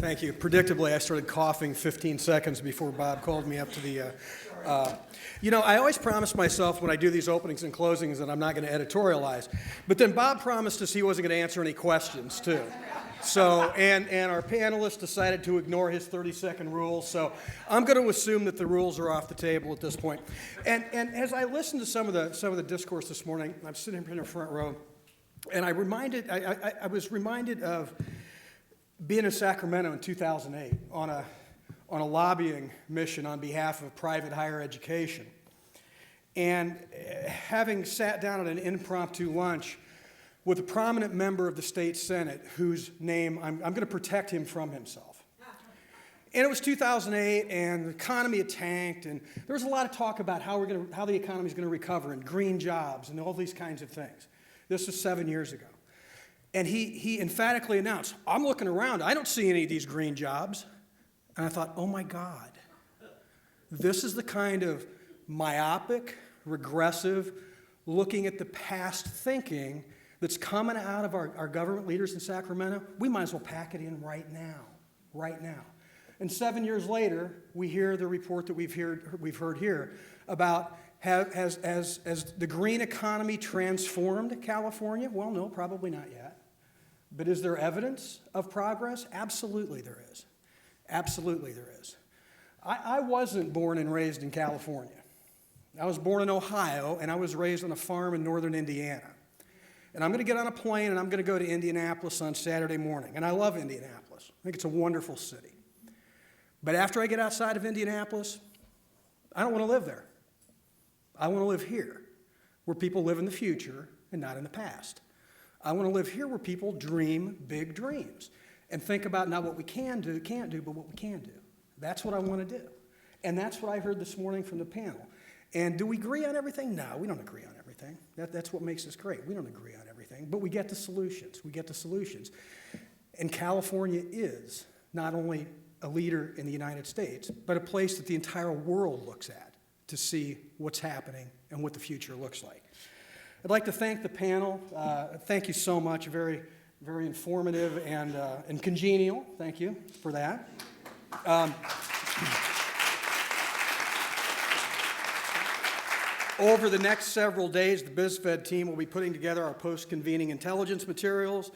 Thank you. Predictably, I started coughing 15 seconds before Bob called me up to the... I always promise myself when I do these openings and closings that I'm not going to editorialize. But then Bob promised us he wasn't going to answer any questions, too. So, and our panelists decided to ignore his 30-second rule. So I'm going to assume that the rules are off the table at this point. And as I listened to some of the discourse this morning, I'm sitting in the front row, and I was reminded of being in Sacramento in 2008 on a lobbying mission on behalf of private higher education. And having sat down at an impromptu lunch with a prominent member of the state Senate whose name I'm going to protect him from himself. And it was 2008, and the economy had tanked, and there was a lot of talk about how the economy is going to recover, and green jobs, and all these kinds of things. This was 7 years ago. And he emphatically announced, I'm looking around, I don't see any of these green jobs. And I thought, oh my God, this is the kind of myopic, regressive, looking at the past thinking that's coming out of our government leaders in Sacramento. We might as well pack it in right now. And 7 years later, we hear the report that we've heard here about has the green economy transformed California? Well, no, probably not yet. But is there evidence of progress? Absolutely there is. Absolutely there is. I wasn't born and raised in California. I was born in Ohio, and I was raised on a farm in northern Indiana. And I'm going to get on a plane, and I'm going to go to Indianapolis on Saturday morning. And I love Indianapolis. I think it's a wonderful city. But after I get outside of Indianapolis, I don't want to live there. I want to live here, where people live in the future and not in the past. I want to live here where people dream big dreams and think about not what we can't do, but what we can do. That's what I want to do. And that's what I heard this morning from the panel. And do we agree on everything? No, we don't agree on everything. That's what makes us great. We don't agree on everything, but we get the solutions. And California is not only a leader in the United States, but a place that the entire world looks at to see what's happening and what the future looks like. I'd like to thank the panel. Thank you so much. Very, very informative and congenial. Thank you for that. Over the next several days, the BizFed team will be putting together our post-convening intelligence materials,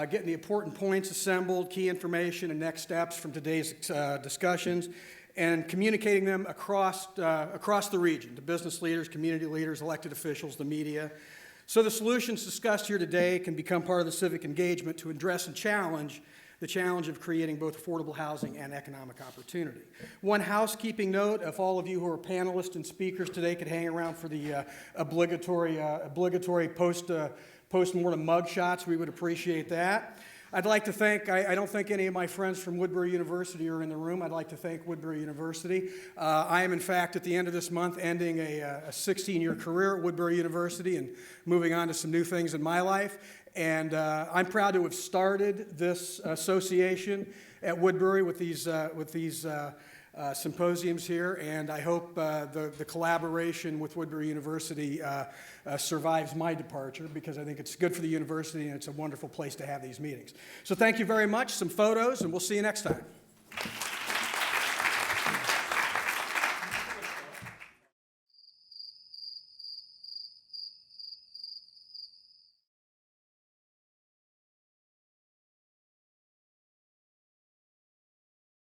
getting the important points assembled, key information, and next steps from today's discussions, and communicating them across the region to business leaders, community leaders, elected officials, the media. So the solutions discussed here today can become part of the civic engagement to address and challenge the challenge of creating both affordable housing and economic opportunity. One housekeeping note, if all of you who are panelists and speakers today could hang around for the obligatory post-mortem mug shots, we would appreciate that. I'd like to thank, I don't think any of my friends from Woodbury University are in the room. I'd like to thank Woodbury University. I am, in fact, at the end of this month, ending a 16-year career at Woodbury University and moving on to some new things in my life. And I'm proud to have started this association at Woodbury with these symposiums here, and I hope the collaboration with Woodbury University survives my departure, because I think it's good for the university and it's a wonderful place to have these meetings. So thank you very much. Some photos, and we'll see you next time.